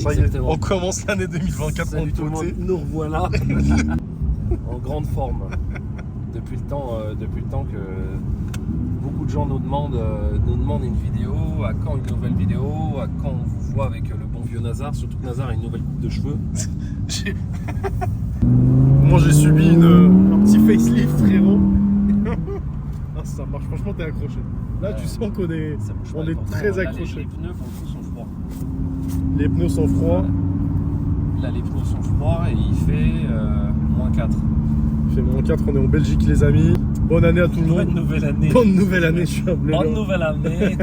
Ça y est, Exactement. on commence l'année 2024 Salut tout le monde, poté. nous revoilà en grande forme. Depuis le temps que beaucoup de gens nous demandent une vidéo, à quand une nouvelle vidéo, à quand on vous voit avec le bon vieux Nazar, surtout que Nazar a une nouvelle coupe de cheveux. Moi j'ai subi un petit facelift, frérot. Ah, ça marche, franchement t'es accroché. Là tu sens qu'on est, Ça bouge pas, on est pourtant, très là, accroché. Les pneus pour le coup sont froids. Les pneus sont froids. Là les pneus sont froids et il fait -4. Il fait -4, on est en Belgique les amis. Bonne année à tout le monde. Bonne nouvelle année. Bonne nouvelle année, je suis un blé. Bonne nouvelle année.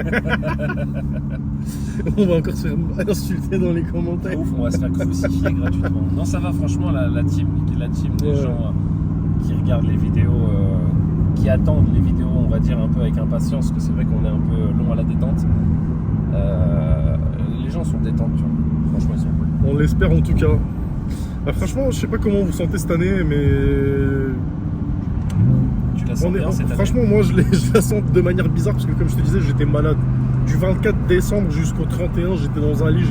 On va encore se faire insulter dans les commentaires. Ouf, on va se faire crucifier gratuitement. Non, ça va, franchement, la team des Ouais. gens qui regardent les vidéos, qui attendent les vidéos, on va dire un peu avec impatience, parce que c'est vrai qu'on est un peu long à la détente. Les gens sont détentes, tu vois. Franchement, ils sont cool. On l'espère en tout cas. Bah, franchement, je sais pas comment vous sentez cette année, mais Tu la sens bien cette année? franchement, moi je la sens de manière bizarre parce que, comme je te disais, j'étais malade. Du 24 décembre jusqu'au 31, j'étais dans un lit,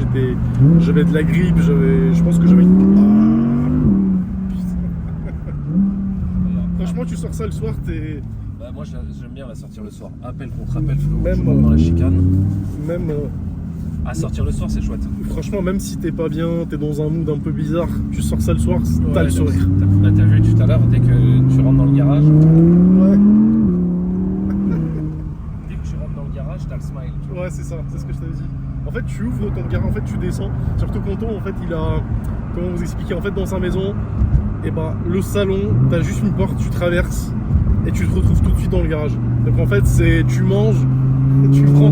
j'avais de la grippe, je pense que j'avais une. Franchement, tu sors ça le soir, t'es. Bah, moi, j'aime bien la sortir le soir. Appel contre appel, frérot. Même, Je rentre dans la chicane. Même. À sortir le soir, c'est chouette. Franchement, même si t'es pas bien, t'es dans un mood un peu bizarre, tu sors ça le soir, t'as le sourire. T'as vu tout à l'heure, dès que tu rentres dans le garage, Ouais, dès que tu rentres dans le garage, t'as le smile. Tu vois. ouais, c'est ça, c'est ce que je t'avais dit. En fait, tu ouvres ton garage, en fait, tu descends. Surtout Conto, en fait, il a. Comment vous expliquer? En fait, dans sa maison, et ben, le salon, t'as juste une porte, tu traverses et tu te retrouves tout de suite dans le garage. Donc, en fait, c'est. Tu manges, tu prends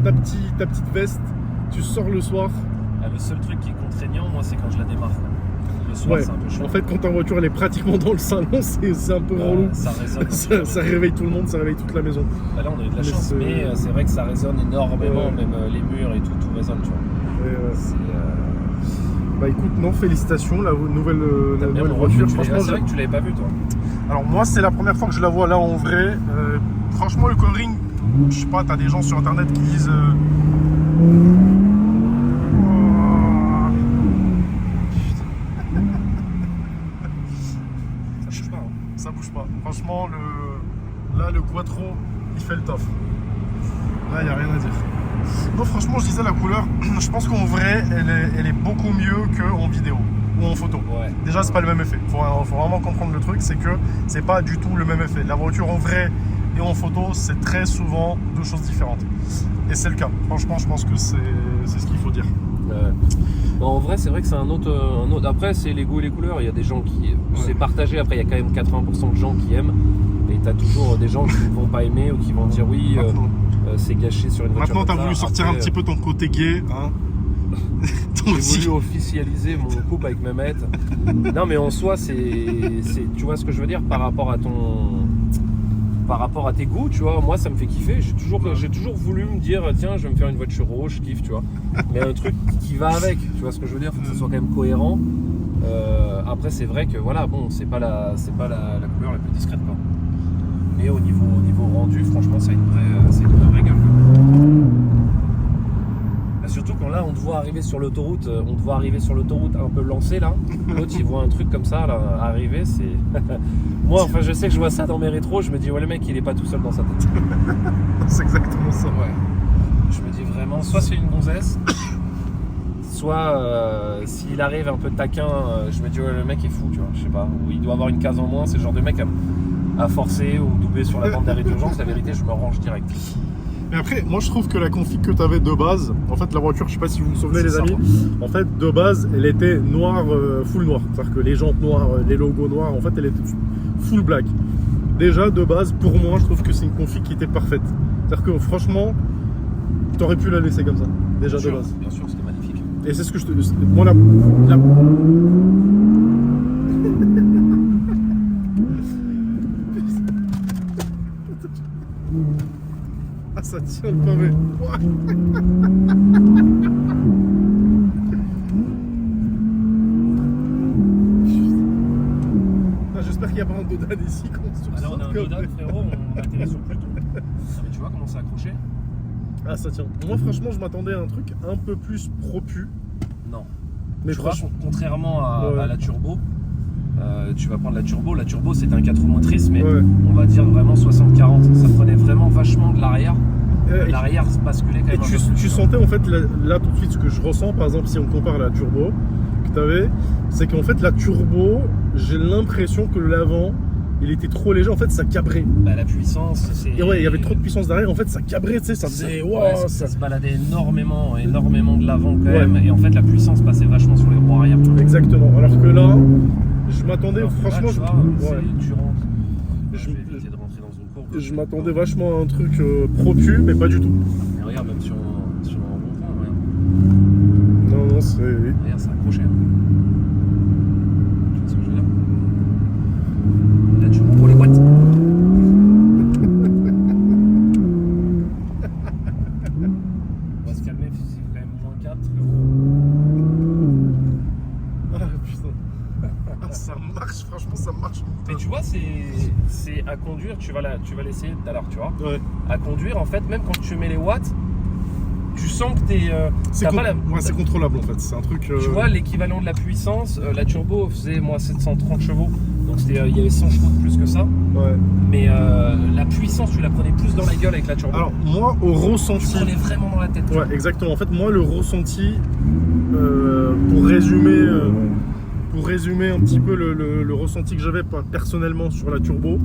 ta petite veste, tu sors le soir. Ah, le seul truc qui est contraignant, moi, c'est quand je la démarre. Le soir, Ouais, c'est un peu chaud. en fait, quand ta voiture elle est pratiquement dans le salon, c'est un peu relou. Ça résonne. Ça réveille tout le monde, ça réveille toute la maison. Bah là, on a eu de la Mais chance, mais c'est vrai que ça résonne énormément, Ouais. même les murs et tout résonne, tu vois. Et, C'est, bah écoute, non, félicitations, la nouvelle, t'as la bien nouvelle le voiture. refus, Franchement, c'est vrai que tu l'avais pas vu, toi. alors moi, c'est la première fois que je la vois là en vrai. Franchement, le coloring, je sais pas, t'as des gens sur internet qui disent. Ça bouge pas, hein. Ça bouge pas. Franchement, là, le Quattro, il fait le taf. Là, il n'y a rien à dire. Non, franchement, je disais la couleur, je pense qu'en vrai, elle est beaucoup mieux qu'en vidéo ou en photo. Ouais. Déjà, c'est pas le même effet. Faut vraiment comprendre le truc, c'est que c'est pas du tout le même effet. La voiture en vrai et en photo, c'est très souvent deux choses différentes. Et c'est le cas. Franchement, je pense que c'est ce qu'il faut dire. Non, en vrai, c'est vrai que c'est un autre. Après, c'est les goûts et les couleurs. Il y a des gens qui. C'est partagé. Après, il y a quand même 80% de gens qui aiment. Et tu as toujours des gens qui ne vont pas aimer ou qui vont dire oui, c'est gâché sur une voiture. Maintenant, t'as comme ça. voulu sortir Après, un petit peu ton côté gay, hein. J'ai voulu officialiser mon couple avec Mehmet. Non, mais en soi, tu vois ce que je veux dire par rapport à tes goûts, tu vois. Moi, ça me fait kiffer. J'ai toujours voulu me dire, tiens, je vais me faire une voiture rouge, je kiffe, tu vois. Mais un truc qui va avec, tu vois ce que je veux dire. Faut que ça soit quand même cohérent. Après, c'est vrai que voilà, bon, c'est pas la couleur la plus discrète, quoi. Mais au niveau rendu, franchement, c'est une vraie régal, quoi. Surtout quand là on te voit arriver sur l'autoroute, un peu lancé là. L'autre il voit un truc comme ça là, arriver, c'est. Moi enfin je sais que je vois ça dans mes rétros, je me dis ouais le mec il est pas tout seul dans sa tête. C'est exactement ça. Ouais. Je me dis vraiment, soit c'est une gonzesse, soit s'il arrive un peu taquin, je me dis ouais le mec est fou, tu vois, je sais pas, ou il doit avoir une case en moins, c'est le genre de mec à forcer ou doubler sur la bande d'arrêt d'urgence, la vérité je me range direct. Mais après, moi je trouve que la config que tu avais de base, en fait la voiture, je sais pas si vous vous souvenez les amis, en fait de base elle était noire, full noire. C'est-à-dire que les jantes noires, les logos noirs, en fait elle était full black. Déjà de base, pour moi je trouve que c'est une config qui était parfaite. C'est-à-dire que franchement, t'aurais pu la laisser comme ça, déjà de base. Bien sûr, c'était magnifique. Et c'est ce que je te dis. Moi Ah ça tient le pavé. J'espère qu'il n'y a pas un Dodan ici qu'on se Alors on a un Dodan, frérot, on atterrit sur Pluton. Ah, mais tu vois comment c'est accroché? Ah ça tient. Moi franchement je m'attendais à un truc un peu plus propu. Non. Mais Tu vois, franchement, contrairement Ouais. à la turbo, tu vas prendre la turbo. La turbo, c'était un 4 roues motrices, mais ouais. on va dire vraiment 60-40. Ça prenait vraiment vachement de l'arrière. Et L'arrière se basculait quand Et même un tu, peu plus, tu quoi. sentais en fait là tout de suite ce que je ressens, par exemple si on compare à la turbo que tu avais, c'est qu'en fait la turbo, j'ai l'impression que l'avant il était trop léger, en fait ça cabrait. Bah, la puissance, c'est. Et ouais, il y avait trop de puissance derrière, en fait ça cabrait, tu sais, ça faisait Ouais, wow, ça se baladait énormément de l'avant quand Ouais. même. Et en fait, la puissance passait vachement sur les roues arrière. Exactement. Alors que là, je m'attendais, Alors que là, franchement, tu vois, ouais, tu rentres. Je- Je vais éviter de rentrer dans une courbe. je m'attendais vachement à un truc pro-cul, mais pas du tout. Mais regarde, même sur un rond-point, regarde. Non, c'est. Regarde, c'est accroché. Tu vois ce que je veux dire? Là, tu roules pour les boîtes. On va se calmer, c'est quand même -4. Ah putain. Ah, ça marche, franchement ça marche. Mais tu vois, c'est à conduire, tu vas l'essayer tout à l'heure, tu vois. Ouais. À conduire, en fait, même quand tu mets les watts, tu sens que t'es. C'est t'as pas la- ouais, c'est contrôlable en fait, c'est un truc. Tu vois, l'équivalent de la puissance, la turbo faisait moi 730 chevaux, donc il y avait 100 chevaux de plus que ça. Ouais. Mais la puissance, tu la prenais plus dans la gueule avec la turbo. Alors moi au tu ressenti. prenais vraiment dans la tête. Ouais, exactement. En fait, moi, le ressenti, pour résumer un petit peu le ressenti que j'avais personnellement sur la turbo,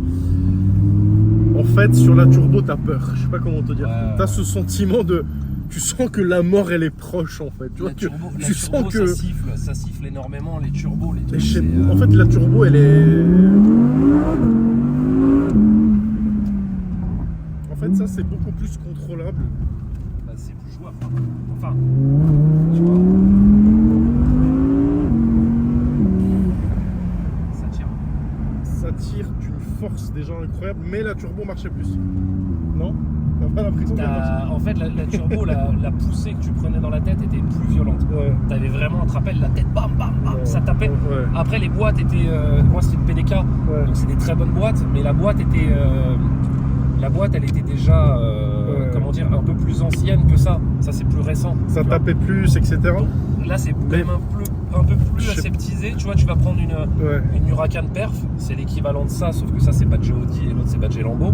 en fait, sur la turbo, t'as peur. Je sais pas comment te dire. Ouais. T'as ce sentiment de. Tu sens que la mort, elle est proche, en fait. Tu vois La que turbo, tu sens que. ça siffle énormément, les turbos, les Mais trucs. je sais- c'est, En fait, la turbo, elle est. En fait, ça, c'est beaucoup plus contrôlable. bah, c'est plus jouable. Enfin, tu vois. Ça tire. Ça tire d'une force déjà incroyable, mais la turbo marchait plus. Non? T'as pas l'impression qu'elle marchait? En fait, la turbo, la poussée que tu prenais dans la tête était plus violente. Ouais. T'avais vraiment un rappel, la tête, bam, bam, bam, ça tapait. Ouais. Après, les boîtes étaient. Moi, c'était une PDK, Ouais. donc c'est des très bonnes boîtes, mais la boîte était. La boîte, elle était déjà, Ouais. comment dire, un peu plus ancienne que ça. Ça, c'est plus récent. Ça tu vois. tapait plus, etc. Là, c'est quand Mais- même un peu plus Je sais- aseptisé. Tu vois, tu vas prendre Ouais. une Huracan Perf, c'est l'équivalent de ça, sauf que ça, c'est badgé Audi et l'autre, c'est badgé Lambo.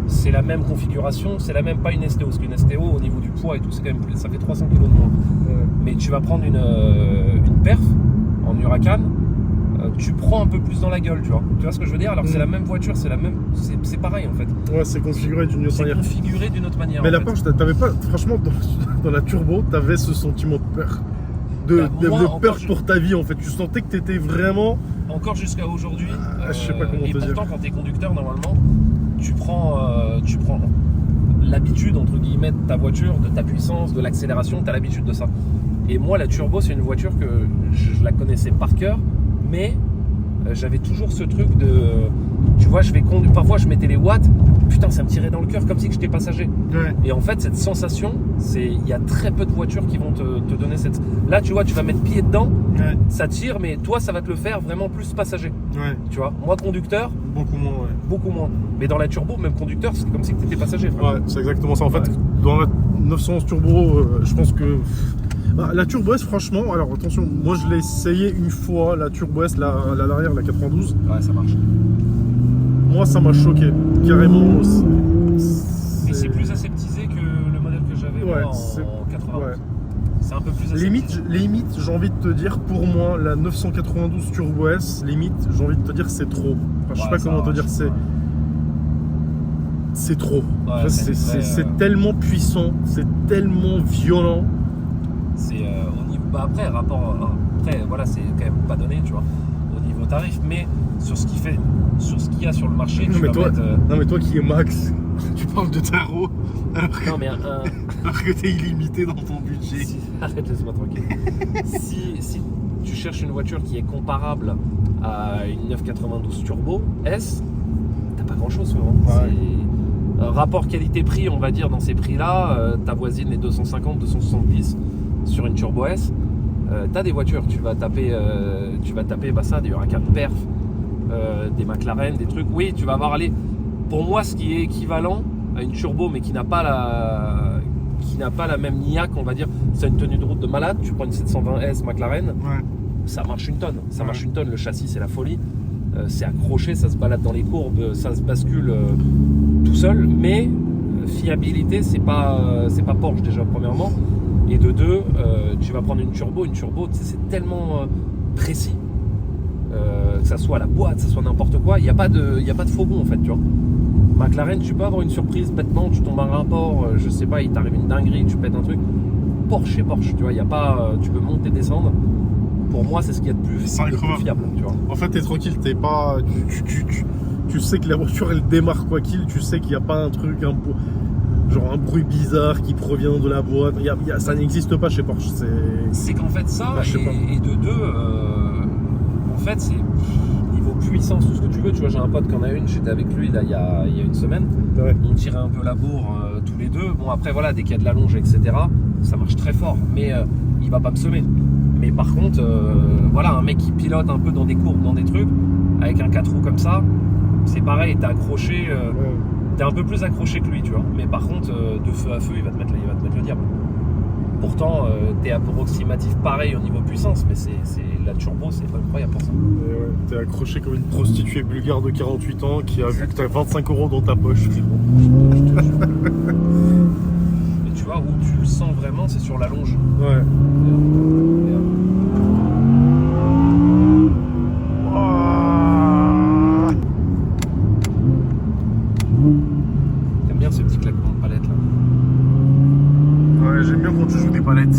C'est la même configuration, c'est la même, pas une STO, parce qu'une STO, au niveau du poids et tout, c'est quand même plus, ça fait 300 kg de moins. Ouais. Mais tu vas prendre une Perf en Huracan, tu prends un peu plus dans la gueule, tu vois. Tu vois ce que je veux dire? Alors que c'est la même voiture, c'est pareil en fait. Ouais, c'est configuré d'une autre C'est manière. configuré d'une autre manière. Mais en la fait. Porsche, t'avais pas, franchement, dans la turbo, t'avais ce sentiment de peur. Bah, moi, De encore, peur pour ta vie en fait. Tu sentais que t'étais vraiment. Encore jusqu'à aujourd'hui. Je sais pas comment et te dire. pourtant, quand tu es conducteur, normalement, tu prends l'habitude, entre guillemets, de ta voiture, de ta puissance, de l'accélération, tu as l'habitude de ça. Et moi, la turbo, c'est une voiture que je la connaissais par cœur, mais j'avais toujours ce truc de. Tu vois, je vais conduire. Parfois, je mettais les watts, putain, ça me tirait dans le cœur comme si j'étais passager. Ouais. Et en fait, cette sensation, il y a très peu de voitures qui vont te donner cette. Là, tu vois, tu vas mettre pied dedans, Ouais. ça tire, mais toi, ça va te le faire vraiment plus passager. Ouais. Tu vois, moi, conducteur, Beaucoup moins, ouais. beaucoup moins. Mais dans la turbo, même conducteur, c'est comme si tu étais passager. frère. Ouais, c'est exactement ça. En fait, Ouais. dans la 911 turbo, je pense que. Bah, la Turbo S, franchement, alors attention, moi je l'ai essayé une fois, la Turbo S, la l'arrière, la 92. Ouais, ça marche. Moi, ça m'a choqué, carrément. Mais c'est plus aseptisé que le modèle que j'avais Ouais, moi c'est- en 80. ouais. C'est un peu plus aseptisé. Limite, j'ai envie de te dire, pour moi, la 992 Turbo S, limite, j'ai envie de te dire, c'est trop. Enfin, je sais Ouais, pas ça comment te va, dire, ouais. c'est trop. Enfin, c'est vrai, c'est tellement puissant, c'est tellement violent. C'est au niveau. Bah après, après, voilà, c'est quand même pas donné, tu vois, au niveau tarif. Mais sur ce qu'il y a sur le marché, Non tu mais, vas toi, mettre. non mais toi qui es Max, tu parles de tarot Non, mais alors que t'es illimité dans ton budget. Arrête, laisse-moi tranquille. si tu cherches une voiture qui est comparable à une 992 Turbo S, t'as pas grand-chose souvent. Ouais. Rapport qualité-prix, on va dire, dans ces prix-là, t'avoisines les 250-270 sur une Turbo S. T'as des voitures, tu vas taper bah ça, des Huracan Perf, des McLaren, des trucs. Oui, tu vas avoir pour moi, ce qui est équivalent à une turbo, mais qui n'a pas qui n'a pas la même niaque, on va dire. C'est une tenue de route de malade. Tu prends une 720S McLaren, Ouais. ça marche une tonne. Ça Ouais. marche une tonne. Le châssis, c'est la folie. C'est accroché, ça se balade dans les courbes, ça se bascule tout seul. Mais fiabilité, c'est pas Porsche déjà, premièrement. Et de deux, tu vas prendre une turbo, tu sais, c'est tellement précis. Que ça soit la boîte, que ça soit n'importe quoi, il n'y a pas de faux bond en fait, tu vois. McLaren, tu peux avoir une surprise bêtement, tu tombes à un rapport, je sais pas, il t'arrive une dinguerie, tu pètes un truc. Porsche, c'est Porsche, tu vois, il y a pas, tu peux monter, descendre. Pour moi, c'est ce qu'il y a de plus fiable, tu vois. En fait, t'es tranquille, t'es pas. Tu sais que la voiture elle démarre quoi qu'il, tu sais qu'il n'y a pas un truc, genre un bruit bizarre qui provient de la boîte. Ça n'existe pas chez Porsche. C'est qu'en fait, ça, Bah, je sais pas. et de deux, en fait, c'est niveau puissance, tout ce que tu veux. Tu vois, j'ai un pote qui en a une, j'étais avec lui là, il y a une semaine. Ouais. On tirait un peu la bourre tous les deux. Bon, après, voilà, dès qu'il y a de la longe, etc., ça marche très fort, mais il va pas me semer. Mais par contre, voilà, un mec qui pilote un peu dans des courbes, dans des trucs, avec un 4 roues comme ça, c'est pareil, t'es accroché, Ouais. t'es un peu plus accroché que lui, tu vois. Mais par contre, de feu à feu, il va te mettre le diable. Pourtant, t'es approximatif pareil au niveau puissance, mais c'est la turbo, c'est pas incroyable pour ça. Et ouais, t'es accroché comme une prostituée bulgare de 48 ans qui a vu que t'as 25 € dans ta poche. Et tu vois, où tu le sens vraiment, c'est sur la longe. Ouais. T'aimes bien ce petit claquement de palette là. Ouais, j'aime bien quand tu joues des palettes.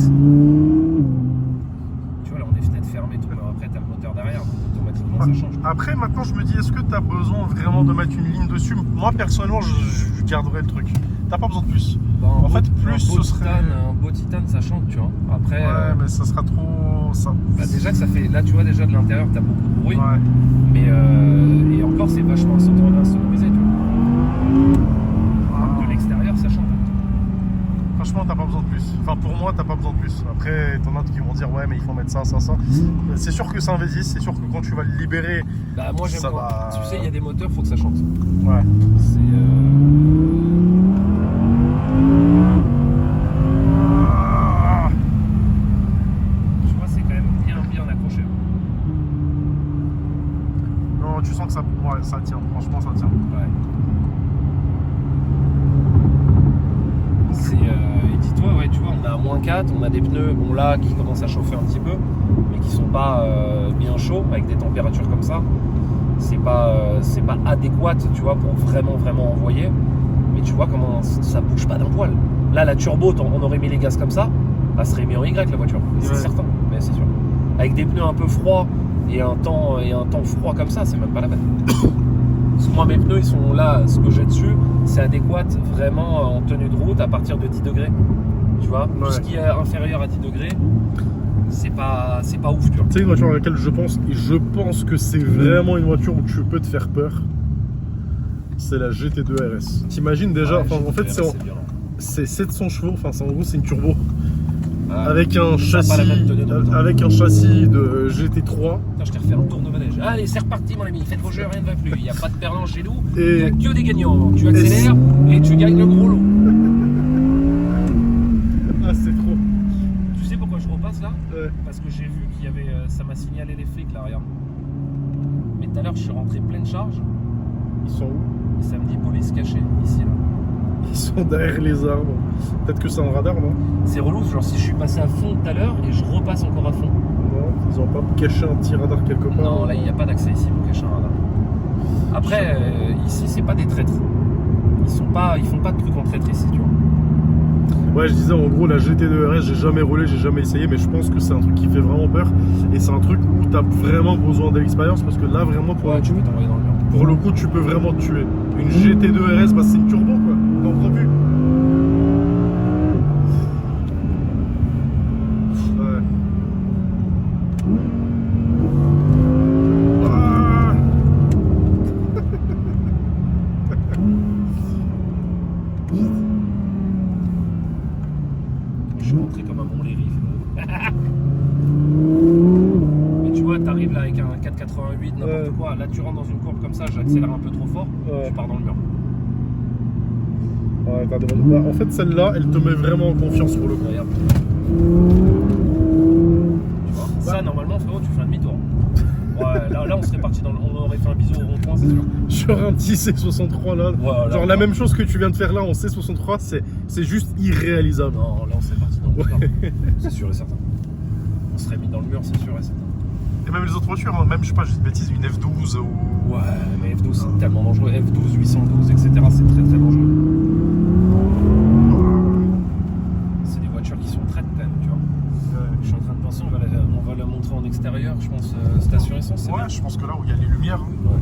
Tu vois, là on est fenêtre fermée, tout. Alors après t'as le moteur derrière, donc automatiquement ça change. Après, maintenant, je me dis, est-ce que t'as besoin vraiment de mettre une ligne dessus? Moi, personnellement, je garderais le truc. T'as pas besoin de plus. Bah, En fait, plus ce serait. un beau titane, ça chante, tu vois. Après, Ouais, mais ça sera trop. Ça. bah, déjà que ça fait. Là, tu vois, déjà de l'intérieur, t'as beaucoup de bruit. Ouais. Mais et encore, c'est vachement sonorisé, tu vois. Ah. De l'extérieur, ça chante. Franchement, t'as pas besoin de plus. Enfin, pour moi, t'as pas besoin de plus. Après, t'en as qui vont dire, ouais, mais il faut mettre ça. C'est sûr que ça investit, c'est sûr que quand tu vas le libérer. Bah, moi, j'aime Ça pas. va. Tu sais, il y a des moteurs, faut que ça chante. Ouais. C'est. Ah. Tu vois, c'est quand même bien accroché. Non, tu sens que ça. Ouais, ça tient. Franchement, ça tient. Ouais. Et dis-toi, ouais, tu vois, on a à -4, on a des pneus, bon là, qui commencent à chauffer un petit peu, mais qui sont pas bien chauds, avec des températures comme ça. C'est pas adéquat, tu vois, pour vraiment envoyer. Mais tu vois comment ça bouge pas d'un poil. Là, la turbo, on aurait mis les gaz comme ça, elle serait mis en Y la voiture, c'est Ouais. certain, mais c'est sûr. Avec des pneus un peu froids et un temps froid comme ça, c'est même pas la peine. Parce que moi, mes pneus, ils sont là, ce que j'ai dessus, c'est adéquat vraiment en tenue de route à partir de 10 degrés. Tu vois, tout ce qui est inférieur à 10 degrés, c'est pas ouf, tu vois. Tu sais, une voiture à laquelle je pense que c'est vraiment une voiture où tu peux te faire peur. C'est la GT2 RS. T'imagines déjà, Ouais, en fait, violent. c'est 700 chevaux, enfin, en gros, c'est une turbo. Ah, Avec un ça a pas la même tenue de route, hein. avec un châssis de GT3 Putain, je t'ai refait un tour de manège. Allez, c'est reparti, mon ami. Faites vos jeux, rien ne va plus. Il n'y a pas de perdant chez nous. Il n'y a et que des gagnants. Tu accélères et tu gagnes le gros lot. ah, c'est trop. Tu sais pourquoi je repasse là? Ouais. Parce que j'ai vu qu'il y avait. Ça m'a signalé les flics là, regarde. Mais tout à l'heure, je suis rentré pleine charge. Ils sont où? Et ça me dit police cachée, ici là. Ils sont derrière les arbres. Peut-être que c'est un radar, non? C'est relou, genre si je suis passé à fond tout à l'heure et je repasse encore à fond. Non, ils ont pas caché un petit radar quelque part. Non, là il n'y a pas d'accès ici pour cacher un radar. Après, ici c'est pas des traîtres. Ils font pas de trucs en traître ici, tu vois. Ouais, je disais en gros, la GT2 RS, j'ai jamais roulé, j'ai jamais essayé, mais je pense que c'est un truc qui fait vraiment peur. Et c'est un truc où t'as vraiment besoin de l'expérience parce que là, vraiment, Ouais, tu peux t'envoyer dans le mur. pour le coup, tu peux vraiment te tuer. Une GT2 RS, bah, c'est une turbo quoi. T'en prends plus. Ouais. Ah. Je suis rentré comme un bon Léry. Mais tu vois, t'arrives là avec un 488, n'importe Ouais. quoi. Là, tu rentres dans une courbe comme ça, j'accélère un peu trop fort, Ouais. je pars dans le mur. Ouais, t'as des voitures. Bah, en fait, celle-là, elle te met vraiment en confiance pour le coup. Regarde. Tu vois, ça, normalement, frérot, tu fais un demi-tour. Ouais, là, on serait parti on aurait fait un bisou au rond-point, c'est sûr. Sur un petit C63 là, Ouais, genre la même chose que tu viens de faire là en C63, c'est juste irréalisable. Non, là, on serait parti dans le mur. C'est sûr et certain. On serait mis dans le mur, c'est sûr et certain. Et même les autres voitures, hein, même je sais pas, j'ai une bêtise, une F12 ou. Ouais, mais F12 c'est tellement dangereux. F12, 812, etc. C'est très très dangereux. C'est des voitures qui sont très quand même, tu vois. Ouais. Je suis en train de penser, on va la montrer en extérieur, je pense, station essence. C'est Ouais, bien. je pense que là où il y a les lumières. Ouais.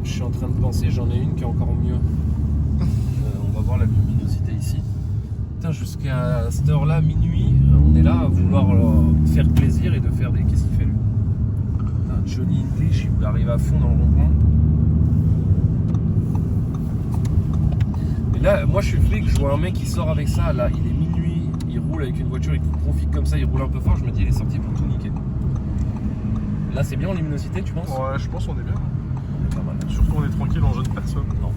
Je suis en train de penser, j'en ai une qui est encore mieux. On va voir la luminosité ici. Putain, jusqu'à cette heure-là, minuit, on est là à vouloir faire plaisir et de faire des. Qu'est-ce qu'il fait lui? Putain, Johnny English, il arrive à fond dans le rond-point. Et là, moi je suis flic, je vois un mec qui sort avec ça, là, il est minuit, il roule avec une voiture, il profite comme ça, il roule un peu fort, je me dis il est sorti pour tout niquer. Là c'est bien en luminosité, tu penses? Ouais, je pense qu'on est bien. On est pas mal. Surtout on est tranquille, on jeune personne. Non.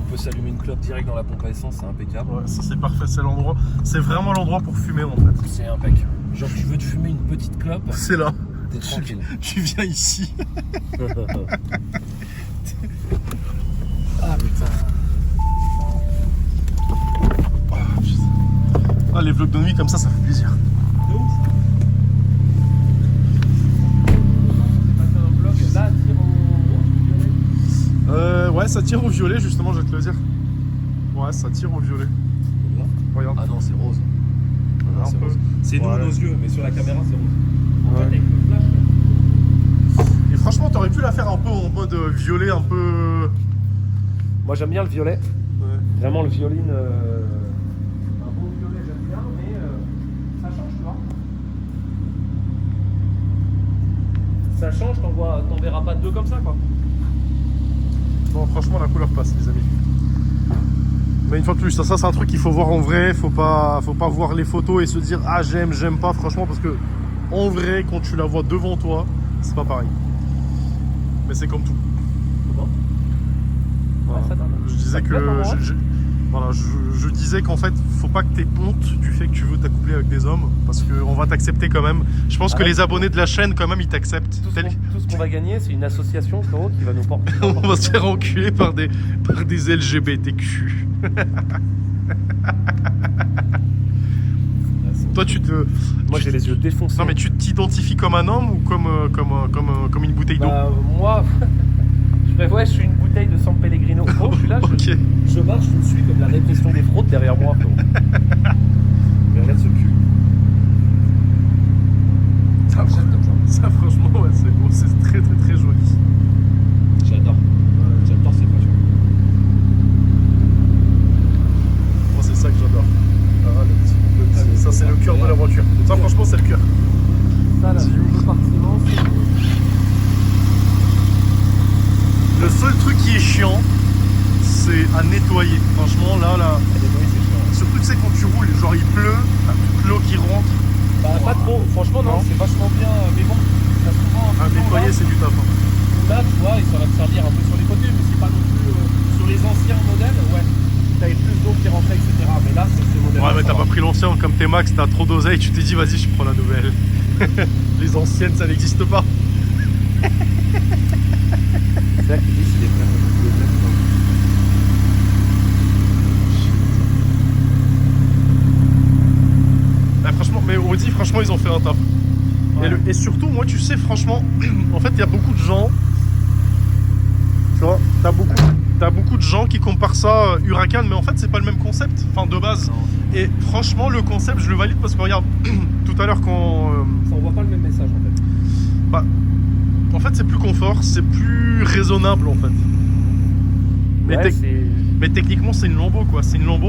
On peut s'allumer une clope direct dans la pompe à essence, c'est impeccable. Ouais, ça c'est parfait, c'est l'endroit. C'est vraiment l'endroit pour fumer en fait. C'est impeccable. Genre tu veux te fumer une petite clope, C'est là. t'es tranquille. Tu viens ici. Ah putain. Ah, les vlogs de nuit comme ça fait plaisir. De ouf. J'ai passé un vlog, là, tire au violet. Ouais, ça tire au violet justement, je vais te le dire. Ouais, ça tire au violet. Regarde. Ah non, c'est rose. Un C'est peu. rose. C'est nous Ouais. nos yeux, mais sur la caméra c'est rose. En Ouais. fait, avec le flash. Et franchement, t'aurais pu la faire un peu en mode violet, un peu. Moi j'aime bien le violet. Ouais. Vraiment le violine. Un beau violet j'aime bien, mais ça change, tu vois. Ça change, t'en verras pas deux comme ça quoi. Non, franchement, la couleur passe, les amis. Mais une fois de plus, ça c'est un truc qu'il faut voir en vrai. Faut pas voir les photos et se dire ah j'aime pas. Franchement, parce que en vrai, quand tu la vois devant toi, c'est pas pareil. Mais c'est comme tout. Comment? Voilà. Ouais, ça donne. Je disais Ça te que plaît, Laurent voilà, je disais qu'en fait, faut pas que t'aies honte du fait que tu veux t'accoupler avec des hommes, parce qu'on va t'accepter quand même. Je pense que ouais. les abonnés de la chaîne, quand même, ils t'acceptent. Tout ce qu'on va gagner, c'est une association frérot qui va nous porter. On va se faire enculer par des LGBTQ. Toi, tu te. Moi j'ai les yeux défoncés. Non, mais tu t'identifies comme un homme ou comme une bouteille d'eau? Bah, moi, ouais, je suis une bouteille de San Pellegrino. Oh, je suis là, Ok. je marche, je me suis comme la répression des fraudes derrière moi. frérot. Mais regarde ce cul. Ça, J'aime comme ça. ça, franchement, ouais, c'est beau. C'est très, très, très joli. J'adore. J'adore ces voitures. Moi, c'est ça que j'adore. Ça, c'est le cœur de la voiture. Ça, franchement, c'est le cœur. Ça, là, le compartiment, Le seul truc qui est chiant, c'est à nettoyer. Franchement, là. Surtout, tu sais, quand tu roules, genre il pleut, t'as toute l'eau qui rentre. Bah, pas trop. Franchement, non, Non. c'est vachement bien. Mais bon, t'as souvent un À peu d'eau, nettoyer, là. c'est du taf. Hein. Là, tu vois, ça va te servir un peu sur les côtés, mais c'est pas non plus. Sur les anciens modèles, ouais, t'avais plus d'eau qui rentrait, etc. Mais là, sur ces modèles. Ouais, mais t'as pas pris l'ancien, comme t'es max, t'as trop d'oseille, tu t'es dit, vas-y, je prends la nouvelle. Les anciennes, ça n'existe pas. C'est là qu'il dit, c'est des vrais. Bah, franchement, mais Audi, franchement, ils ont fait un taf. Ouais. Et surtout, moi, tu sais, franchement, en fait, il y a beaucoup de gens. Tu vois, t'as beaucoup de gens qui comparent ça à Huracan, mais en fait, c'est pas le même concept, enfin, de base. Non. Et franchement, le concept, je le valide parce que regarde, tout à l'heure, quand. Ça envoie pas le même message en fait. Bah, en fait, c'est plus confort, c'est plus raisonnable en fait. Mais, Ouais, c'est mais techniquement, c'est une Lambo quoi. C'est une Lambo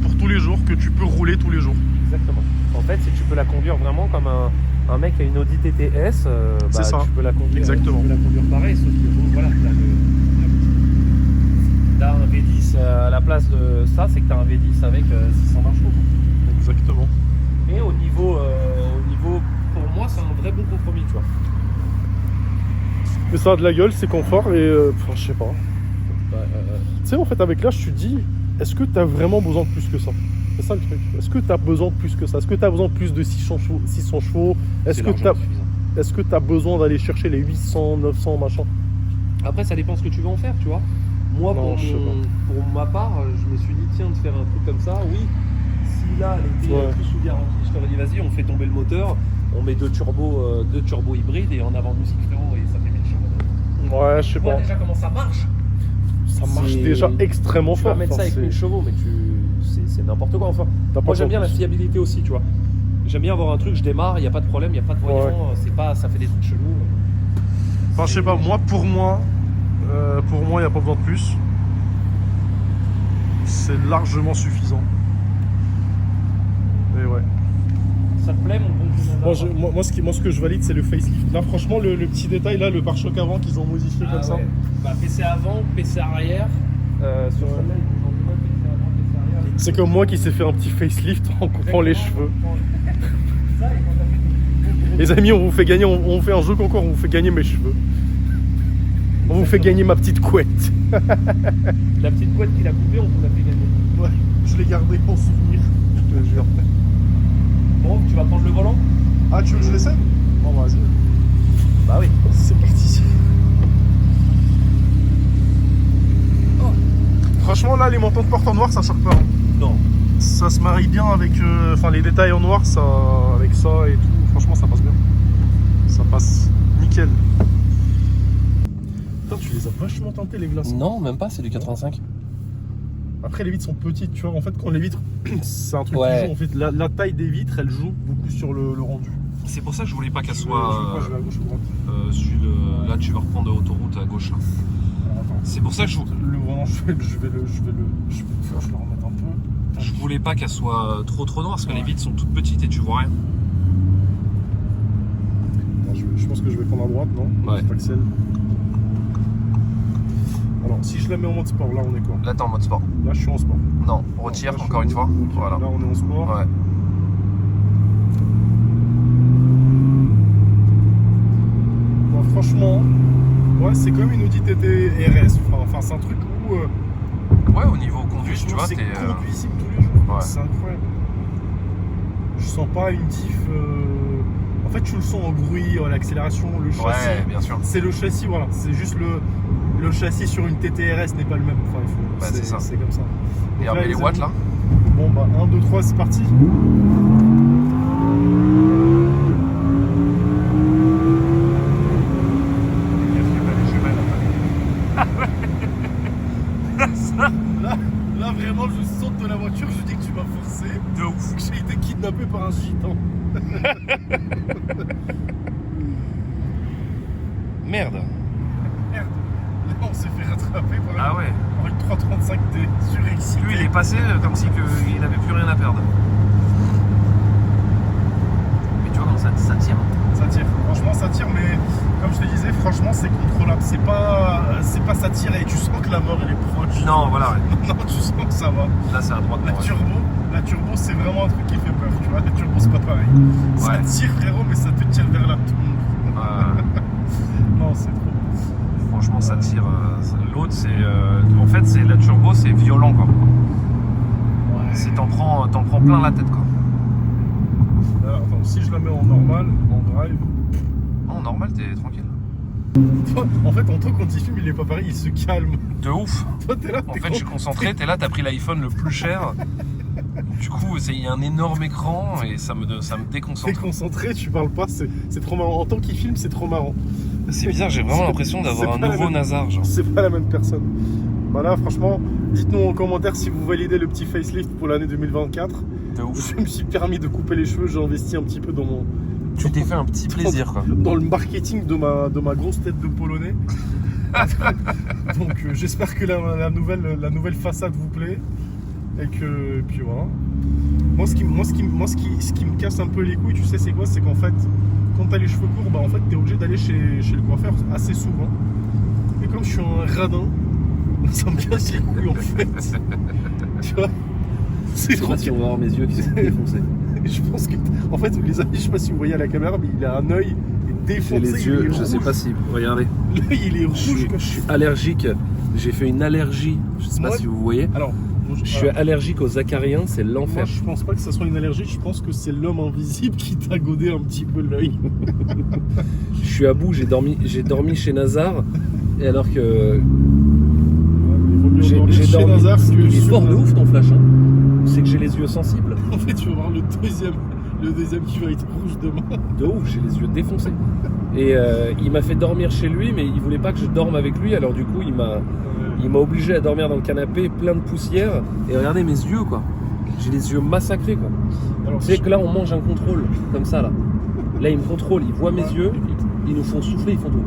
pour tous les jours que tu peux rouler tous les jours. exactement. En fait, c'est que tu peux la conduire vraiment comme un mec qui a une Audi TTS. C'est ça. Tu peux la conduire. Exactement. Tu peux la conduire pareil, sauf que bon, voilà, t'as un V10 à la place de ça, c'est que t'as un V10 avec 620 chevaux. Exactement. Et au niveau, pour moi, c'est un vrai bon compromis, tu vois. Mais ça a de la gueule, c'est confort et enfin, je sais pas. Tu sais, en fait, avec l'âge, tu te dis, est-ce que tu as vraiment besoin de plus que ça? C'est ça le truc. Est-ce que tu as besoin de plus que ça? Est-ce que tu as besoin de plus de 600 chevaux? Est-ce que tu as besoin d'aller chercher les 800, 900, machin? Après, ça dépend ce que tu veux en faire, tu vois. Moi, Non, pour ma part, je me suis dit, tiens, de faire un truc comme ça, oui. Si là, elle était plus sous garantie, je t'aurais dit, vas-y, on fait tomber le moteur, on met deux turbos hybrides et en avant musique, frérot, et ça fait 1000 chevaux. Ouais, je sais Tu vois pas. déjà comment ça marche? Ça marche déjà extrêmement Tu fort. vas mettre ça avec 1000 chevaux, mais c'est n'importe quoi. Enfin, moi, j'aime bien la fiabilité aussi, tu vois. J'aime bien avoir un truc, je démarre, il n'y a pas de problème, il n'y a pas de voyant, c'est pas, ça fait des trucs chelous. Enfin, je sais pas, pour moi, il n'y a pas besoin de plus. C'est largement suffisant. Et ouais. Ça te plaît, mon bon Moi, ce que je valide, c'est le facelift. Là, franchement, le petit détail, là, le pare-choc avant qu'ils ont modifié comme ça. Bah, PC avant, PC arrière. Sur celle-là, ils ont du mal, PC avant, PC arrière. C'est comme moi qui s'est fait un petit facelift en coupant les cheveux. Les amis, on vous fait gagner, on fait un jeu concours, on vous fait gagner mes cheveux. On vous fait gagner ma petite couette. La petite couette qu'il a coupée, on vous l'a fait gagner. Ouais, je l'ai gardée pour souvenir, je te jure. Bon, tu vas prendre le volant? Ah, tu veux que je l'essaie? Bon, vas-y. Bah oui. C'est parti. Oh. Franchement, là, les montants de porte en noir, ça choque pas. Hein. Non. Ça se marie bien avec les détails en noir, ça, avec ça et tout. Franchement, ça passe bien. Ça passe nickel. Putain, tu les as vachement tentés, les glaces. Non, même pas, c'est du 85. Après, les vitres sont petites, tu vois. En fait, quand les vitres, c'est un truc Ouais. qui joue. En fait, la taille des vitres, elle joue beaucoup sur le rendu. C'est pour ça que je voulais pas qu'elle Je soit. vais à gauche ou à droite. Là, tu vas reprendre l'autoroute à gauche. Là. Alors, attends. C'est pour ça que je Le volant, je vais le remettre un peu. Je voulais pas qu'elle soit trop noire parce que les vitres sont toutes petites et tu vois rien. Attends, je pense que je vais prendre à droite, non? Ouais. C'est pas que celle. Alors, si je la mets en mode sport, là on est quoi? Là, t'es en mode sport. Là, je suis en sport. Non, retire Là, je encore suis une fois. ok. Voilà. Là, on est en sport. Ouais. Bon, franchement, ouais, c'est comme une Audi TT RS. Enfin, c'est un truc où. Ouais, au niveau conduite, tu vois, c'est t'es. conduisible tous les jours. Ouais. C'est incroyable. Je sens pas une diff. En fait, tu le sens au bruit, à l'accélération, le châssis. Ouais, bien sûr. C'est le châssis, voilà. C'est juste le châssis sur une TTRS n'est pas le même. Enfin, Bah, c'est ça. C'est comme ça. Et Donc regarde les watts là. Bon, bah, 1, 2, 3, c'est parti. Là, vraiment, je saute de la voiture, je dis que tu m'as forcé. De ouf. Que j'ai été kidnappé par un gitan. Merde. Merde. Là, on s'est fait rattraper Ah ouais. par une 335D surexcité. Lui, il est passé comme si il n'avait plus rien à perdre. Mais tu vois comment ça tire. Ça tire. Franchement, ça tire, mais comme je te disais, franchement, c'est contrôlable. C'est pas ça tire et tu sens que la mort, elle est proche. Non, voilà. Ouais. Non, tu sens que ça va. Là, c'est à droite. La turbo, c'est vraiment un truc qui fait peur. Tu vois, la turbo, c'est pas pareil. Ça Ouais. tire, frérot, mais ça te tire vers la tombe. Non, c'est trop. Franchement, ça tire. L'autre, c'est. En fait, c'est la turbo, c'est violent quoi. Ouais. T'en prends plein la tête quoi. Alors, attends, si je la mets en normal, en drive. En normal, t'es tranquille. Toi, en fait, en toi, quand il filme, il est pas pareil, il se calme. De ouf. Toi, t'es là, En fait, je suis concentré. T'es là, t'as pris l'iPhone le plus cher. Du coup, il y a un énorme écran et ça me T'es déconcentre. concentré, tu parles pas, c'est trop marrant. En tant qu'il filme, c'est trop marrant. C'est bizarre, j'ai vraiment l'impression C'est d'avoir un pas la nouveau même- Nazar. Genre. C'est pas la même personne. Bah là, franchement, dites-nous en commentaire si vous validez le petit facelift pour l'année 2024. De ouf. Je me suis permis de couper les cheveux, j'ai investi un petit peu dans Tu t'es fait un petit plaisir quoi. dans le marketing de ma grosse tête de polonais. Donc j'espère que la nouvelle façade vous plaît. Et puis voilà. Moi, ce qui me casse un peu les couilles, tu sais, c'est quoi? C'est qu'en fait, quand t'as les cheveux courts, bah en fait, t'es obligé d'aller chez le coiffeur assez souvent. Et comme je suis un radin, ça me casse les couilles en fait. Tu vois? C'est trop. on va voir mes yeux qui sont défoncés. Je pense que, en fait, les amis, je sais pas si vous voyez à la caméra, mais il a un œil défoncé. il est rouge. si. Regardez. L'œil, il est rouge. Je suis allergique. J'ai fait une allergie. Je sais pas Moi- si vous voyez. Alors, Je suis allergique aux acariens, c'est Moi, l'enfer. je pense pas que ça soit une allergie, je pense que c'est l'homme invisible qui t'a godé un petit peu l'œil. Je suis à bout, j'ai dormi chez Nazar, et alors que j'ai dormi. Nazar que Il est sur fort de Nazar. ouf ton flash, hein. C'est que j'ai les yeux sensibles. En fait, tu vas voir le deuxième qui va être rouge demain. De ouf, j'ai les yeux défoncés. Et il m'a fait dormir chez lui, mais il voulait pas que je dorme avec lui, alors du coup il m'a obligé à dormir dans le canapé, plein de poussière. Et regardez mes yeux, quoi. J'ai les yeux massacrés, quoi. Alors, Tu sais que là on mange un contrôle, comme ça là. Là ils me contrôlent, ils voient mes yeux, ils nous font souffler, ils font tout.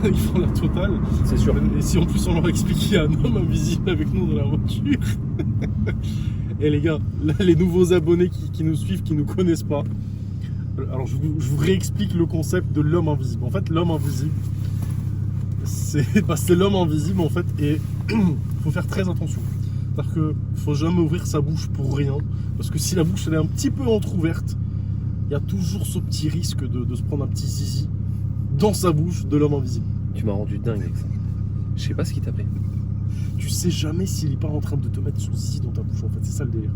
ils font la totale. C'est sûr. Et si en plus on leur explique qu'il y a un homme invisible avec nous dans la voiture. Et les gars, là, les nouveaux abonnés qui nous suivent, qui ne nous connaissent pas. Alors je vous réexplique le concept de l'homme invisible. En fait, l'homme invisible, c'est l'homme invisible en fait, et il faut faire très attention. C'est-à-dire qu'il ne faut jamais ouvrir sa bouche pour rien, parce que si la bouche elle est un petit peu entrouverte, il y a toujours ce petit risque de se prendre un petit zizi dans sa bouche de l'homme invisible. Tu m'as rendu dingue avec ça. Je sais pas ce qu'il t'a pris. Tu sais jamais s'il est pas en train de te mettre son zizi dans ta bouche, en fait, c'est ça le délire.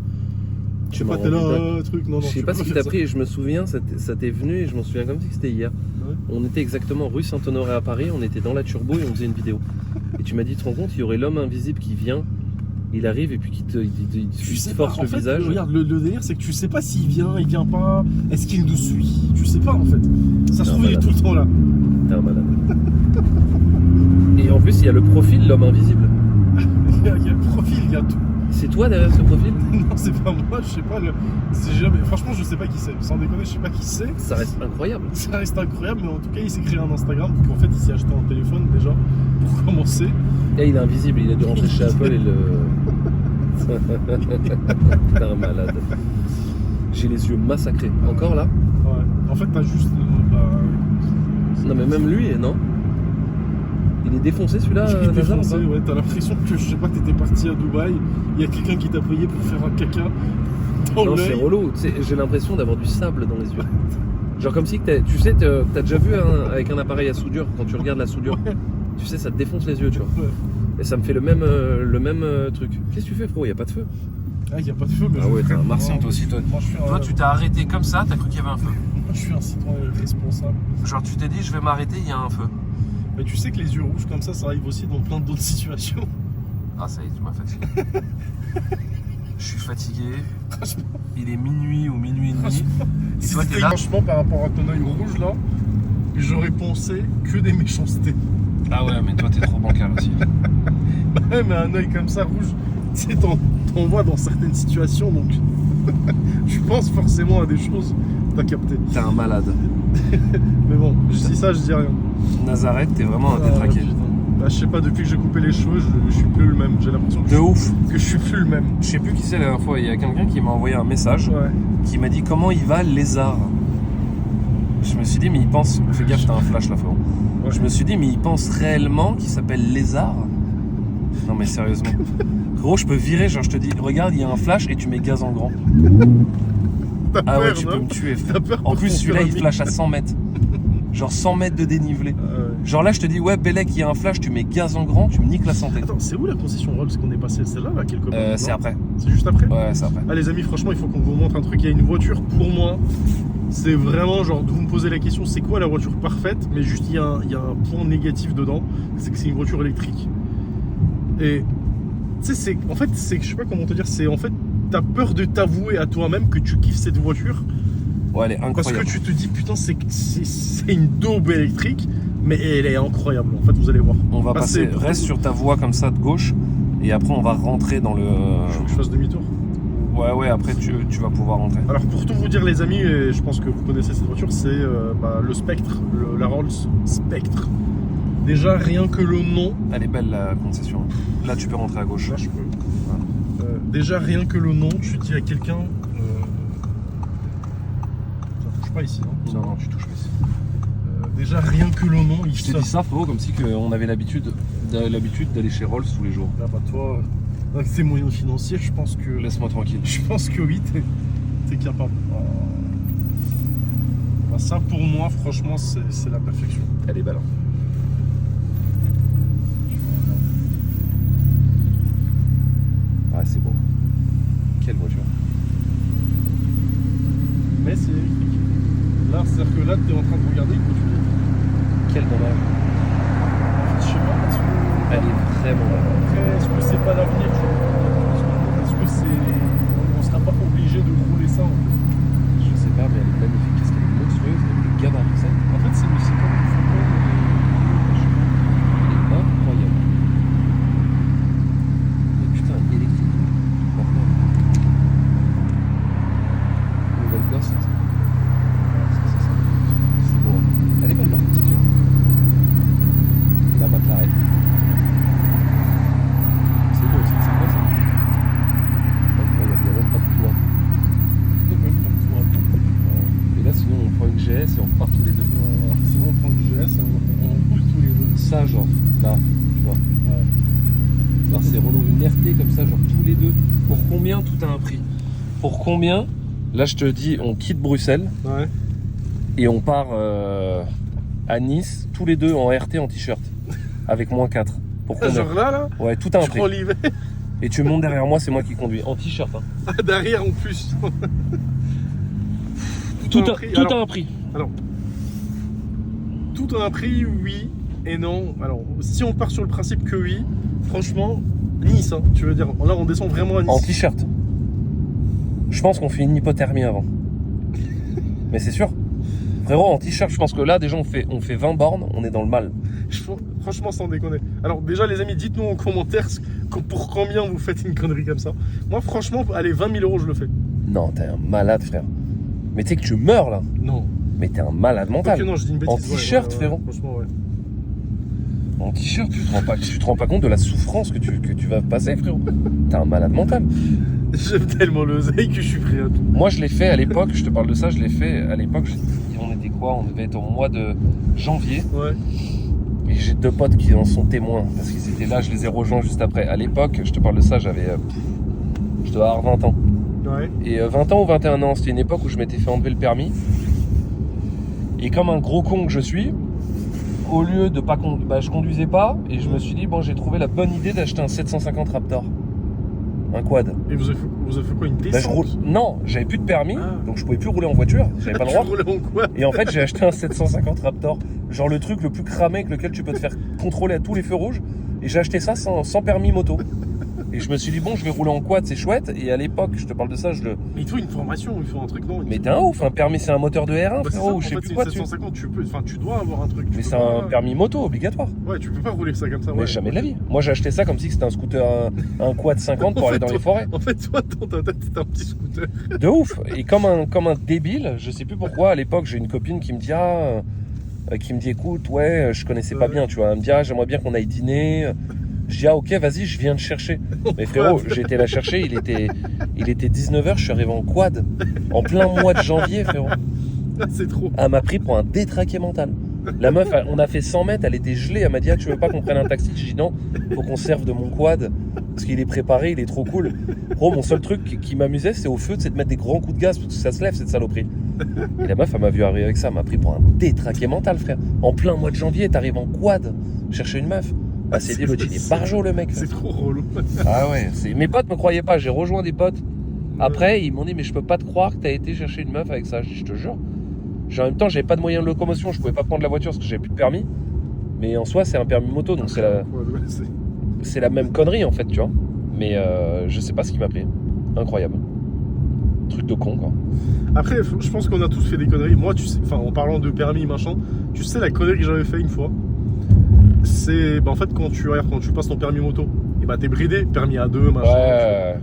Tu m'as T'es rendu dingue. là, truc, non, Je sais tu pas peux ce qu'il faire t'a ça. pris et je me souviens, ça t'est venu et je m'en souviens comme si c'était hier. Ouais. On était exactement rue Saint-Honoré à Paris, on était dans la turbo et on faisait une vidéo. Et tu m'as dit, tu te rends compte, il y aurait l'homme invisible qui vient, il arrive et puis qui te Tu sais force pas, en le fait, visage. Regarde, le délire, c'est que tu sais pas s'il vient pas, est-ce qu'il nous suit. Tu sais pas en fait. Ça se trouve, il est tout le temps là. T'es un malade. Et en plus, il y a le profil, l'homme invisible. Il y a le profil, il y a tout. C'est toi derrière ce profil? Non, c'est pas moi, je sais pas. C'est jamais... Franchement, je sais pas qui c'est. Sans déconner, je sais pas qui c'est. Ça reste incroyable. Ça reste incroyable, mais en tout cas, il s'est créé un Instagram. Donc en fait, il s'est acheté un téléphone déjà, pour commencer. Et il est invisible, il a dû rentrer chez Apple et le. T'es un malade. J'ai les yeux massacrés. Encore là? Ouais. En fait, t'as juste. Non, mais même lui, non? Il est défoncé celui-là, Il est Nazar, défoncé, ou pas? ouais, t'as l'impression que, je sais pas, t'étais parti à Dubaï, il y a quelqu'un qui t'a payé pour faire un caca dans Non, c'est l'œil. relou. Tu sais, j'ai l'impression d'avoir du sable dans les yeux. Genre comme si tu sais, t'as déjà vu avec un appareil à soudure, quand tu regardes la soudure, Ouais. tu sais, ça te défonce les yeux, tu vois. Ouais. Et ça me fait le même truc. Qu'est-ce que tu fais, frérot? Y a pas de feu. Ah, il y a pas de feu, mais Ah ouais, t'es un martien, toi aussi, toi. Moi, je suis un, t'es arrêté comme ça, t'as cru qu'il y avait un feu. moi, je suis un citoyen responsable. Genre tu t'es dit, je vais m'arrêter, il y a un feu. Mais tu sais que les yeux rouges comme ça arrive aussi dans plein d'autres situations. Ah ça y est, tu m'as fatigué. Je suis fatigué. Il est minuit ou minuit et demi. Et toi, t'es là. Franchement, par rapport à ton œil rouge là, j'aurais pensé que des méchancetés. Ah ouais, mais toi, t'es trop bancal aussi. Ouais, mais un œil comme ça rouge, tu sais, t'en vois dans certaines situations, donc tu penses forcément à des choses, t'as capté. T'es un malade. Mais bon, je dis ça, je dis rien. Nazareth, t'es vraiment un Ah, détraqué. putain. Bah, je sais pas, depuis que j'ai coupé les cheveux, je suis plus le même. J'ai l'impression que, De ouf. que je suis plus le même. Je sais plus qui c'est la dernière fois. Il y a quelqu'un qui m'a envoyé un message Ouais. qui m'a dit comment il va Lézard. Je me suis dit mais il pense. Fais gaffe, t'as un flash là, frérot. Ouais. Je me suis dit mais il pense réellement qu'il s'appelle Lézard. Non mais sérieusement. Gros, je peux virer. Genre je te dis regarde, il y a un flash et tu mets gaz en grand. T'as Ah ouais, peur, tu non peux me tuer, frère. T'as peur En pour plus ton celui-là il pyramide. flash à 100 mètres. Genre 100 mètres de dénivelé. Genre là je te dis ouais Bellec, il y a un flash, tu mets gaz en grand, tu me niques la santé. Attends, c'est où la concession Rolls qu'on est passé? Celle-là, là, quelque part? C'est non après. C'est juste après? Ouais, c'est après. Ah les amis, franchement, il faut qu'on vous montre un truc. Il y a une voiture, pour moi, c'est vraiment genre, vous me posez la question, c'est quoi la voiture parfaite? Mais juste, il y a un point négatif dedans, c'est que c'est une voiture électrique. Et tu sais, en fait, je sais pas comment te dire, c'est en fait, t'as peur de t'avouer à toi-même que tu kiffes cette voiture. Ouais, elle est Parce incroyable. que tu te dis, putain, c'est une daube électrique, mais elle est incroyable. En fait, vous allez voir. On va Passez- passer, reste sur ta voie comme ça de gauche et après on va rentrer dans le... Je veux que je fasse demi-tour. Ouais, après tu vas pouvoir rentrer. Alors pour tout vous dire les amis, et je pense que vous connaissez cette voiture, c'est le Spectre, la Rolls Spectre. Déjà rien que le nom, Elle est belle la concession. Là tu peux rentrer à gauche. là je peux. Déjà rien que le nom, tu dis à quelqu'un, ça touche pas ici, hein. Non, tu touches pas ici. Déjà rien que le nom, il Je t'ai sonne. dit ça frérot comme si on avait l'habitude d'aller chez Rolls tous les jours. Là bah toi, avec tes moyens financiers, je pense que Laisse-moi tranquille. je pense que oui, t'es capable. Bah, ça pour moi, franchement, c'est la perfection. Elle est belle. Hein. Ah c'est beau. là. C'est-à-dire que là, tu es en train de regarder, il continue. Quel dommage. Je sais pas, parce que. Elle est vraiment belle. Après, est-ce que c'est pas l'avenir, tu vois? Est-ce que c'est. On sera pas obligé de rouler ça, en fait? Je sais pas, mais elle est magnifique. Qu'est-ce qu'elle est monstrueuse, elle est gabarit, ça. En fait, c'est comme une photo. Elle est incroyable. Mais putain, électrique. Bordel. Nouvelle Ghost. C'est beau. Elle est belle leur position. La McLaren. C'est beau, c'est quoi ça? Incroyable, il n'y a même pas de toit. Et là, sinon, on prend une GS et on repart tous les deux. Sinon, on prend une GS et on roule tous les deux. Ça, genre, là, tu vois. Ouais. Ah, c'est relou, une RT comme ça, genre tous les deux. Pour combien tout a un prix? Pour combien? Là, je te dis, on quitte Bruxelles Ouais. et on part à Nice, tous les deux en RT en t-shirt, avec -4. Pour combien? Genre là, Ouais, tout a un tu prix. prends l'hiver. Et tu montes derrière moi, c'est moi qui conduis, en t-shirt. Hein. Derrière en plus. Tout a un a, prix. tout Alors, a un prix. Alors, tout a un prix, oui et non. Alors, si on part sur le principe que oui, franchement, Nice, hein, tu veux dire, là on descend vraiment à Nice. En t-shirt. Je pense qu'on fait une hypothermie avant. Mais c'est sûr. Frérot, en t-shirt, je pense que là, déjà, on fait 20 bornes, on est dans le mal. Franchement, sans déconner. Alors, déjà, les amis, dites-nous en commentaire pour combien vous faites une connerie comme ça. Moi, franchement, allez, 20 000 euros, je le fais. Non, t'es un malade, frère. Mais tu sais que tu meurs, là. Non. Mais t'es un malade mental. Ok, non, je dis une bêtise. En t-shirt, frérot. Franchement, ouais. En t-shirt, tu te rends pas compte de la souffrance que tu vas passer, frérot. T'es un malade mental. J'aime tellement l'oseille que je suis prêt à tout. Moi, je l'ai fait à l'époque, je te parle de ça, je l'ai fait à l'époque. On était quoi? On devait être au mois de janvier. Ouais. Et j'ai 2 potes qui en sont témoins, parce qu'ils étaient là, je les ai rejoints juste après. À l'époque, je te parle de ça, je devais avoir 20 ans. Ouais. Et 20 ans ou 21 ans, c'était une époque où je m'étais fait enlever le permis. Et comme un gros con que je suis, au lieu de pas je conduisais pas, et je me suis dit, bon, j'ai trouvé la bonne idée d'acheter un 750 Raptor. Un quad. Et vous avez fait quoi, une descente? Non, j'avais plus de permis, Ah. donc je pouvais plus rouler en voiture, j'avais pas le droit. Tu roulais en quoi? Et en fait, j'ai acheté un 750 Raptor, genre le truc le plus cramé avec lequel tu peux te faire contrôler à tous les feux rouges. Et j'ai acheté ça sans permis moto. Et je me suis dit, bon, je vais rouler en quad, c'est chouette. Et à l'époque, je te parle de ça, Mais il faut une formation, il faut un truc, non? Mais t'es un ouf, un permis c'est un moteur de R1, Bah, frérot, ou en je sais fait, plus c'est quoi. une 750, tu dois avoir un truc. Mais c'est un permis moto obligatoire. Ouais, tu peux pas rouler ça comme ça. Mais Ouais. jamais de la vie. Moi j'ai acheté ça comme si c'était un scooter, un quad 50 pour aller dans les forêts. En fait, toi, dans ta tête, c'est un petit scooter. De ouf. Et comme un débile, je sais plus pourquoi, à l'époque, j'ai une copine qui me dit écoute, ouais, je connaissais pas bien, tu vois. Elle me dit j'aimerais bien qu'on aille dîner. Je dis ok, vas-y, je viens te chercher. Mais frérot, j'ai été la chercher, il était 19h, je suis arrivé en quad en plein mois de janvier, frérot. C'est trop. Elle m'a pris pour un détraqué mental. La meuf, on a fait 100 mètres, elle était gelée, elle m'a dit tu veux pas qu'on prenne un taxi? Je dis non, faut qu'on serve de mon quad parce qu'il est préparé, il est trop cool. Gros, mon seul truc qui m'amusait, c'est au feu, c'est de mettre des grands coups de gaz parce que ça se lève cette saloperie. Et la meuf, elle m'a vu arriver avec ça, elle m'a pris pour un détraqué mental, frère. En plein mois de janvier, t'arrives en quad chercher une meuf. Ah, c'est dit, l'autre, il est barjot, le mec. C'est trop relou. Ah ouais, mes potes me croyaient pas, j'ai rejoint des potes. Après, ils m'ont dit, mais je peux pas te croire que t'as été chercher une meuf avec ça. Je te jure. En même temps, j'avais pas de moyen de locomotion, je pouvais pas prendre la voiture parce que j'avais plus de permis. Mais en soi, c'est un permis moto, donc c'est la même connerie en fait, tu vois. Mais je sais pas ce qui m'a pris. Incroyable. Truc de con, quoi. Après, je pense qu'on a tous fait des conneries. Moi, tu sais, en parlant de permis, machin, tu sais la connerie que j'avais fait une fois, c'est en fait quand tu passes ton permis moto, et t'es bridé, permis A2, machin. Ouais.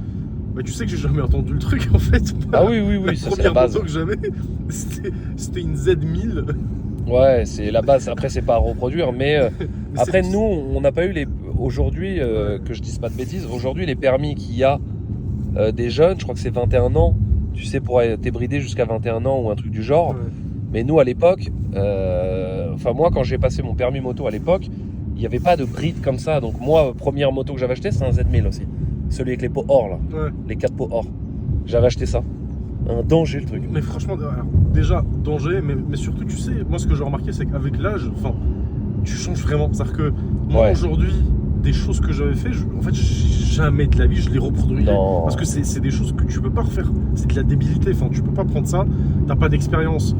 Bah, tu sais que j'ai jamais entendu le truc en fait. Ah oui, La ça c'est la première base. moto que j'avais, c'était une Z1000. Ouais, c'est la base. Après, c'est pas à reproduire, mais après, nous, on n'a pas eu aujourd'hui, que je dise pas de bêtises, aujourd'hui, les permis qu'il y a des jeunes, je crois que c'est 21 ans, tu sais, pour être bridé jusqu'à 21 ans ou un truc du genre. Ouais. Mais nous, à l'époque, moi, quand j'ai passé mon permis moto à l'époque, il n'y avait pas de bride comme ça. Donc, moi, première moto que j'avais acheté, c'est un Z1000 aussi. Celui avec les pots or, là. Ouais. Les 4 pots or. J'avais acheté ça. Un danger, le truc. Mais franchement, alors, déjà, danger, mais surtout, tu sais, moi, ce que j'ai remarqué, c'est qu'avec l'âge, tu changes vraiment. C'est-à-dire que moi, aujourd'hui, des choses que j'avais fait, en fait, jamais de la vie, je les reproduirais. Non. Parce que c'est des choses que tu peux pas refaire. C'est de la débilité. Tu peux pas prendre ça, t'as pas d'expérience.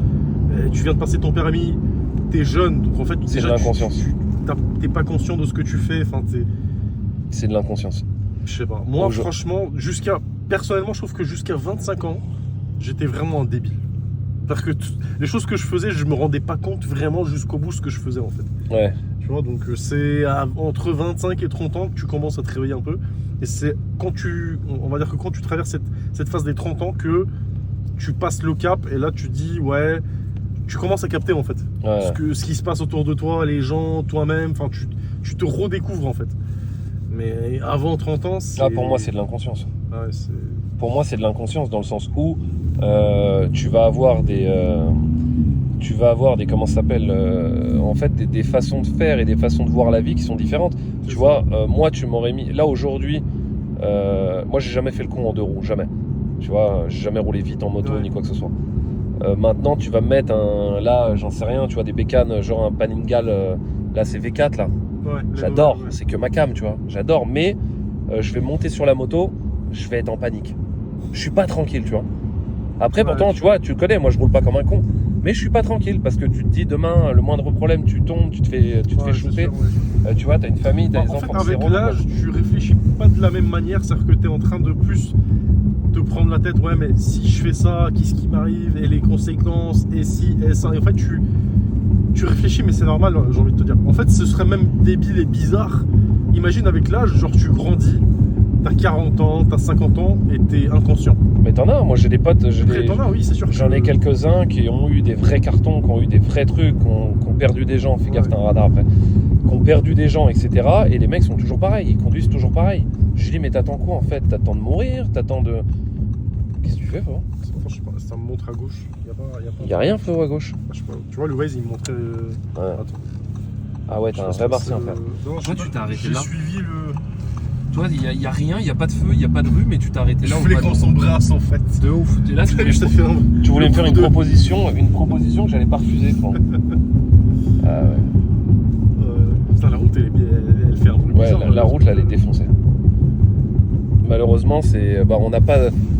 tu viens de passer ton permis, t'es jeune, donc en fait, C'est de déjà, l'inconscience. t'es pas conscient de ce que tu fais. Enfin, C'est de l'inconscience. je sais pas. Moi, franchement, personnellement, je trouve que jusqu'à 25 ans, j'étais vraiment un débile. Parce que les choses que je faisais, je me rendais pas compte vraiment jusqu'au bout ce que je faisais en fait. Ouais. Tu vois, donc c'est entre 25 et 30 ans que tu commences à te réveiller un peu. Et c'est on va dire que quand tu traverses cette phase des 30 ans que tu passes le cap et là tu dis ouais, tu commences à capter en fait. Ouais. Ce qui se passe autour de toi, les gens, toi-même, enfin tu te redécouvres en fait. Mais avant 30 ans, c'est... Ah, pour moi, c'est de l'inconscience. Ouais, Pour moi, c'est de l'inconscience dans le sens où tu vas avoir des comment ça s'appelle en fait des façons de faire et des façons de voir la vie qui sont différentes. Tu vois, moi, tu m'aurais mis là aujourd'hui. Moi, j'ai jamais fait le con en 2 roues, jamais. Tu vois, j'ai jamais roulé vite en moto ni quoi que ce soit. Maintenant, tu vas me mettre là, j'en sais rien, tu vois, des bécanes, genre un Panningal, là, c'est V4 là. Ouais, J'adore, c'est que ma cam, tu vois. J'adore, mais je vais monter sur la moto, je vais être en panique. Je suis pas tranquille, tu vois. Après, pourtant, tu vois, tu connais, moi je roule pas comme un con. Mais je suis pas tranquille parce que tu te dis demain, le moindre problème, tu tombes, tu te fais shooter. Sûr, ouais. Tu vois, t'as une famille, t'as des enfants. En fait, avec l'âge, tu réfléchis pas de la même manière. C'est-à-dire que t'es en train de plus te prendre la tête. Ouais, mais si je fais ça, qu'est-ce qui m'arrive? Et les conséquences, et si, et ça. Et en fait, tu réfléchis, mais c'est normal, j'ai envie de te dire. En fait, ce serait même débile et bizarre. Imagine avec l'âge, genre tu grandis, t'as 40 ans, t'as 50 ans et t'es inconscient. Mais t'en as, moi j'ai des potes, T'en as, oui, c'est sûr. J'en ai quelques-uns qui ont eu des vrais cartons, qui ont eu des vrais trucs, qui ont perdu des gens, fais gaffe, t'as un radar après, qui ont perdu des gens, etc. Et les mecs sont toujours pareils, ils conduisent toujours pareil. Je lui dis, mais t'attends quoi en fait? T'attends de mourir? T'attends de... Qu'est-ce que tu fais, frérot? Ça me montre à gauche. Il y a rien, frérot, à gauche. Je sais pas. Tu vois, le Waze, il me montrait... Ouais. Attends. Ah ouais, t'as un vrai martien, frère. Toi, tu t'es arrêté là. J'ai suivi le... Toi, il y a rien, il y a pas de feu, il y a pas de rue, mais tu t'es arrêté là. Je voulais qu'on s'embrasse en fait. De ouf. Et là, tu voulais me faire une proposition que j'allais pas refuser. Ah ouais. Putain, la route, elle fait un truc. Ouais, la route, là, elle est défoncée. Malheureusement,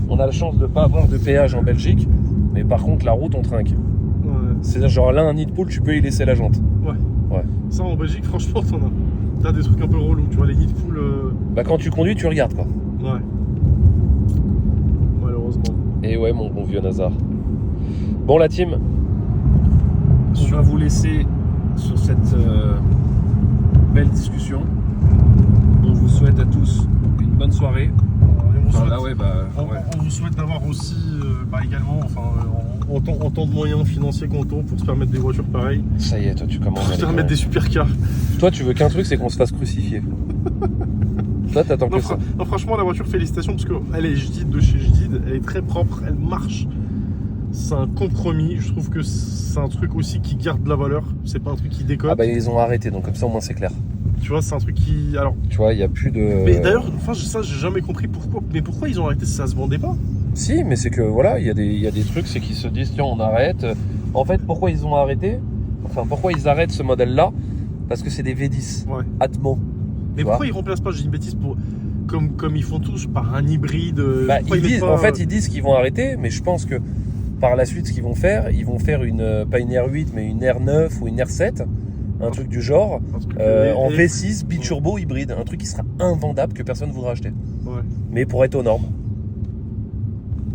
on a la chance de pas avoir de péage en Belgique, mais par contre, la route, on trinque. Ouais. C'est genre là, un nid de poule, tu peux y laisser la jante. Ouais. Ça, en Belgique, franchement, t'as des trucs un peu relous. Tu vois, les nids de poule. Bah, quand tu conduis, tu regardes quoi. Ouais. Malheureusement. Et ouais, mon bon vieux Nazar. Bon, la team, on va vous laisser sur cette belle discussion. On vous souhaite à tous une bonne soirée. On vous souhaite d'avoir aussi également en temps de moyens financiers qu'on tourne pour se permettre des voitures pareilles. Ça y est, toi tu commences à se permettre des supercars. Toi tu veux qu'un truc, c'est qu'on se fasse crucifier. Toi t'attends que ça. Non, franchement, la voiture, félicitations parce qu'elle est Jdid de chez Jdid, elle est très propre, elle marche. C'est un compromis, je trouve que c'est un truc aussi qui garde de la valeur, c'est pas un truc qui déconne. Ah bah ils ont arrêté, donc comme ça au moins c'est clair. Tu vois, c'est un truc qui... Alors, tu vois, il n'y a plus de... Mais d'ailleurs, ça j'ai jamais compris pourquoi. Mais pourquoi ils ont arrêté? Ça se vendait pas? Si, mais c'est que voilà, il y a des trucs, c'est qu'ils se disent tiens on arrête. En fait, pourquoi ils ont arrêté? Enfin, pourquoi ils arrêtent ce modèle-là? Parce que c'est des V10 Atmo. Mais pourquoi ils remplacent pas, je dis une bêtise, comme ils font tous, par un hybride? En fait, ils disent qu'ils vont arrêter, mais je pense que par la suite, ce qu'ils vont faire pas une R8, mais une R9 ou une R7. Un truc du genre, en V6, biturbo hybride, un truc qui sera invendable que personne ne voudra acheter. Ouais. Mais pour être aux normes.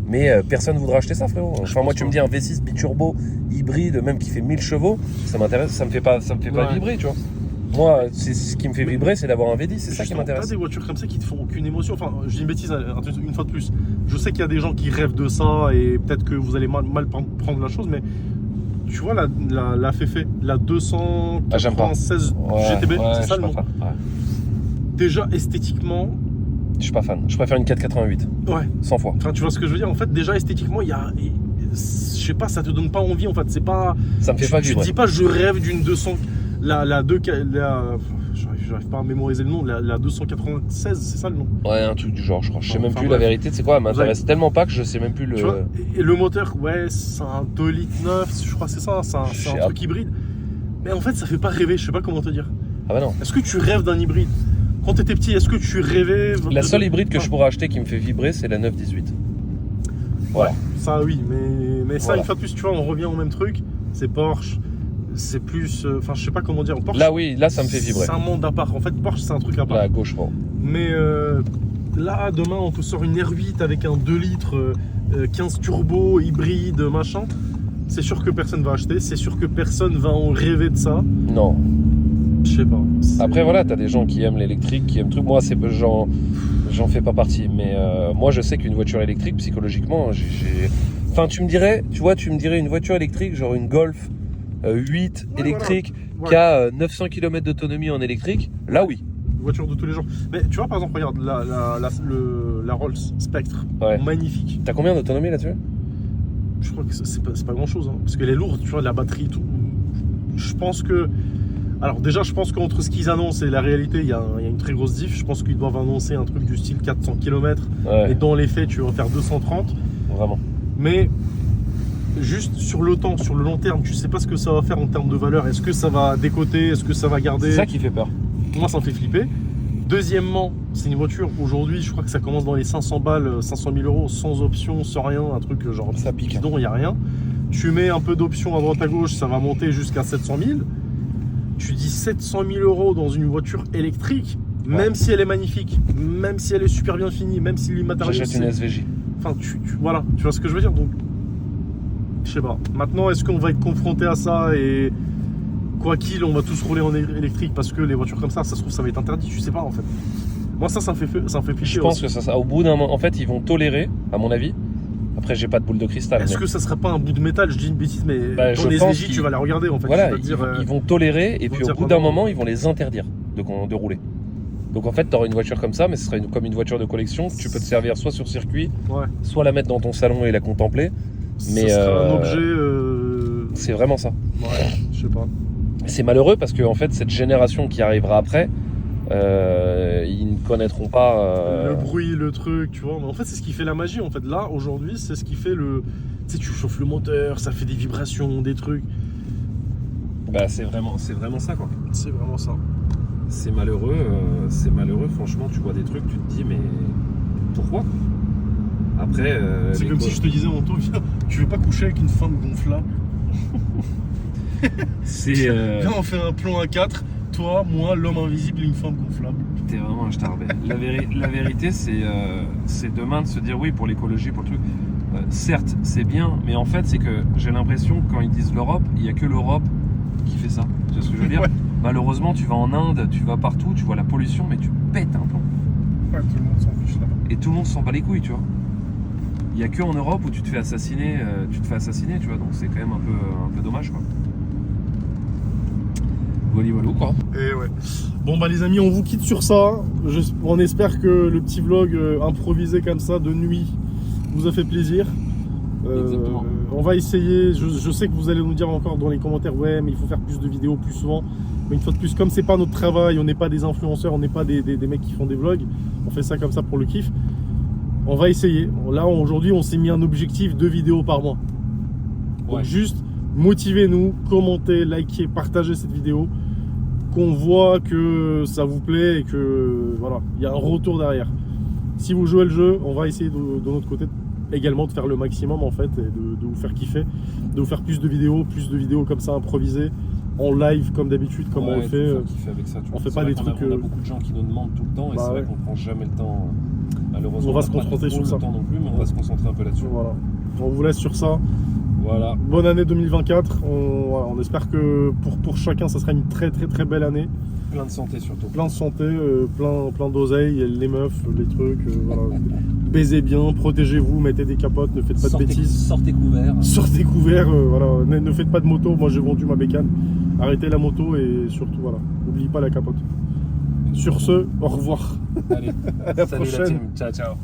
Mais personne ne voudra acheter ça, frérot. Enfin, moi, tu me dis un V6 biturbo hybride, même qui fait 1000 chevaux, ça m'intéresse, ça me fait pas vibrer, tu vois. Moi, ce qui me fait vibrer, c'est d'avoir un V10, c'est ça qui m'intéresse. T'as des voitures comme ça qui te font aucune émotion. Enfin, je dis une bêtise une fois de plus. Je sais qu'il y a des gens qui rêvent de ça et peut-être que vous allez mal prendre la chose, mais. Tu vois la Féfé, la 296 GTB, c'est ça le nom. Déjà esthétiquement, je suis pas fan. Je préfère une 488. Ouais. 100 fois. Enfin, tu vois ce que je veux dire? En fait, déjà esthétiquement, je sais pas, ça te donne pas envie. En fait, c'est pas. Ça me fait pas vibrer. Tu te dis pas, je rêve d'une 200. J'arrive pas à mémoriser le nom. La 296, c'est ça le nom? Ouais, un truc du genre, je crois. Je sais même plus la vérité. C'est quoi? Elle m'intéresse tellement pas que je sais même plus le. Tu vois, et le moteur, c'est un 2 litres 9, je crois que c'est ça. C'est un truc hybride. Mais en fait, ça fait pas rêver. Je sais pas comment te dire. Ah bah non. Est-ce que tu rêves d'un hybride? Quand t'étais petit, est-ce que tu rêvais? La seule hybride que je pourrais acheter qui me fait vibrer, c'est la 918. Voilà. Ça, oui, mais ça, une fois de plus, tu vois, on revient au même truc. c'est Porsche, c'est plus... Enfin, je sais pas comment dire. Porsche, Là, oui, là, ça me fait vibrer. C'est un monde à part. En fait, Porsche, c'est un truc à part. Là, à gauche, bon. Mais là, demain, on te sort une R8 avec un 2 litres, 15 turbo, hybride, machin. C'est sûr que personne va acheter. C'est sûr que personne va en rêver de ça. Non. Je sais pas. Après, voilà, t'as des gens qui aiment l'électrique, qui aiment le truc. Moi, j'en fais pas partie. Mais moi, je sais qu'une voiture électrique, psychologiquement, Enfin, tu me dirais une voiture électrique, genre une Golf 8 électrique, voilà. qui a 900 km d'autonomie en électrique. Là, oui. Voiture de tous les jours. Mais tu vois, par exemple, regarde, la Rolls Spectre. Ouais. Magnifique. T'as combien d'autonomie là-dessus? Je crois que c'est pas grand chose. Hein, parce qu'elle est lourde, tu vois, la batterie et tout. Je pense que. Alors, déjà, je pense qu'entre ce qu'ils annoncent et la réalité, il y a une très grosse diff. Je pense qu'ils doivent annoncer un truc du style 400 km. Ouais. Et dans les faits, tu vas faire 230. Vraiment. Mais. Juste sur le temps, sur le long terme, tu sais pas ce que ça va faire en termes de valeur. Est-ce que ça va décoter? Est-ce que ça va garder? C'est ça qui fait peur. Moi, ça me fait flipper. Deuxièmement, c'est une voiture, aujourd'hui, je crois que ça commence dans les 500 balles, 500 000 euros, sans option, sans rien, un truc genre Ça pique. bidon, il n'y a rien. Tu mets un peu d'options à droite à gauche, ça va monter jusqu'à 700 000. Tu dis 700 000 euros dans une voiture électrique, Ouais. même si elle est magnifique, même si elle est super bien finie, même si les matériaux... J'achète une SVJ. Enfin, voilà, tu vois ce que je veux dire. Donc, je sais pas. Maintenant, est-ce qu'on va être confronté à ça et quoi qu'il, on va tous rouler en électrique parce que les voitures comme ça se trouve, ça va être interdit. Je sais pas en fait. Moi, ça me fait flipper. Je pense que ça, au bout d'un moment, en fait, ils vont tolérer, à mon avis. Après, j'ai pas de boule de cristal. Est-ce mais... que ça serait pas un bout de métal? Je dis une bêtise, mais Bah, dans je les pense SVJ, qu'ils- tu vas la regarder en fait. Voilà, Tu vas te dire, ils vont tolérer et ils vont puis au dire bout d'un vraiment- moment, ils vont les interdire de rouler. Donc en fait, tu auras une voiture comme ça, mais ce serait comme une voiture de collection. Tu peux te servir soit sur circuit, Ouais. soit la mettre dans ton salon et la contempler. Mais ça serait un euh, objet. C'est vraiment ça. Ouais, je sais pas. C'est malheureux parce que en fait, cette génération qui arrivera après, ils ne connaîtront pas. Le bruit, le truc, tu vois. Mais en fait, c'est ce qui fait la magie. En fait, là, aujourd'hui, c'est ce qui fait le. Tu sais, tu chauffes le moteur, ça fait des vibrations, des trucs. Bah, c'est vraiment ça quoi. C'est vraiment ça. C'est malheureux, franchement, tu vois des trucs, tu te dis, mais pourquoi? Après, C'est comme si je te disais, Anto, viens, tu veux pas coucher avec une femme gonflable? c'est. Viens, on fait un plan A4, toi, moi, l'homme invisible et une femme gonflable. T'es vraiment un starbé. La vérité, c'est demain de se dire, oui, pour l'écologie, pour le truc. Certes, c'est bien, mais en fait, c'est que j'ai l'impression que quand ils disent l'Europe, il n'y a que l'Europe qui fait ça. Tu vois ce que je veux dire? Ouais. Malheureusement, tu vas en Inde, tu vas partout, tu vois la pollution, mais tu pètes un plomb. Ouais, tout le monde s'en fiche là-bas. Et tout le monde s'en bat les couilles, tu vois. Il n'y a que en Europe où tu te fais assassiner, tu vois, donc c'est quand même un peu dommage, quoi. Voilà, quoi. Et ouais. Bon bah les amis, on vous quitte sur ça. On espère que le petit vlog improvisé comme ça de nuit vous a fait plaisir. Exactement. On va essayer, je sais que vous allez nous dire encore dans les commentaires, ouais mais il faut faire plus de vidéos plus souvent. Mais une fois de plus, comme c'est pas notre travail, on n'est pas des influenceurs, on n'est pas des mecs qui font des vlogs, on fait ça comme ça pour le kiff. On va essayer. Là aujourd'hui on s'est mis un objectif 2 vidéos par mois. Donc Ouais. juste motivez-nous, commentez, likez, partagez cette vidéo, qu'on voit que ça vous plaît et que voilà, il y a un retour derrière. Si vous jouez le jeu, on va essayer de notre côté également de faire le maximum en fait et de vous faire kiffer, de vous faire plus de vidéos comme ça improvisées, en live comme d'habitude, comme on le fait. Avec ça, tu vois. on fait C'est pas vrai des qu'on a- trucs, On a beaucoup de gens qui nous demandent tout le temps et bah c'est vrai ouais. qu'on prend jamais le temps. Malheureusement, On va a se pas concentrer trop sur ça. le temps non plus, mais on va se concentrer un peu là-dessus. Voilà. On vous laisse sur ça. Voilà. Bonne année 2024. On espère que pour chacun, ça sera une très très très belle année. Plein de santé surtout. Plein de santé, plein d'oseille, les meufs, les trucs. Voilà. Baisez bien, protégez-vous, mettez des capotes, ne faites pas de bêtises. Sortez couverts. Sortez couverts, voilà. Ne faites pas de moto. Moi j'ai vendu ma bécane. Arrêtez la moto et surtout voilà, n'oubliez pas la capote. Sur ce, au revoir. Allez, À la salut la prochaine. team. Ciao, ciao.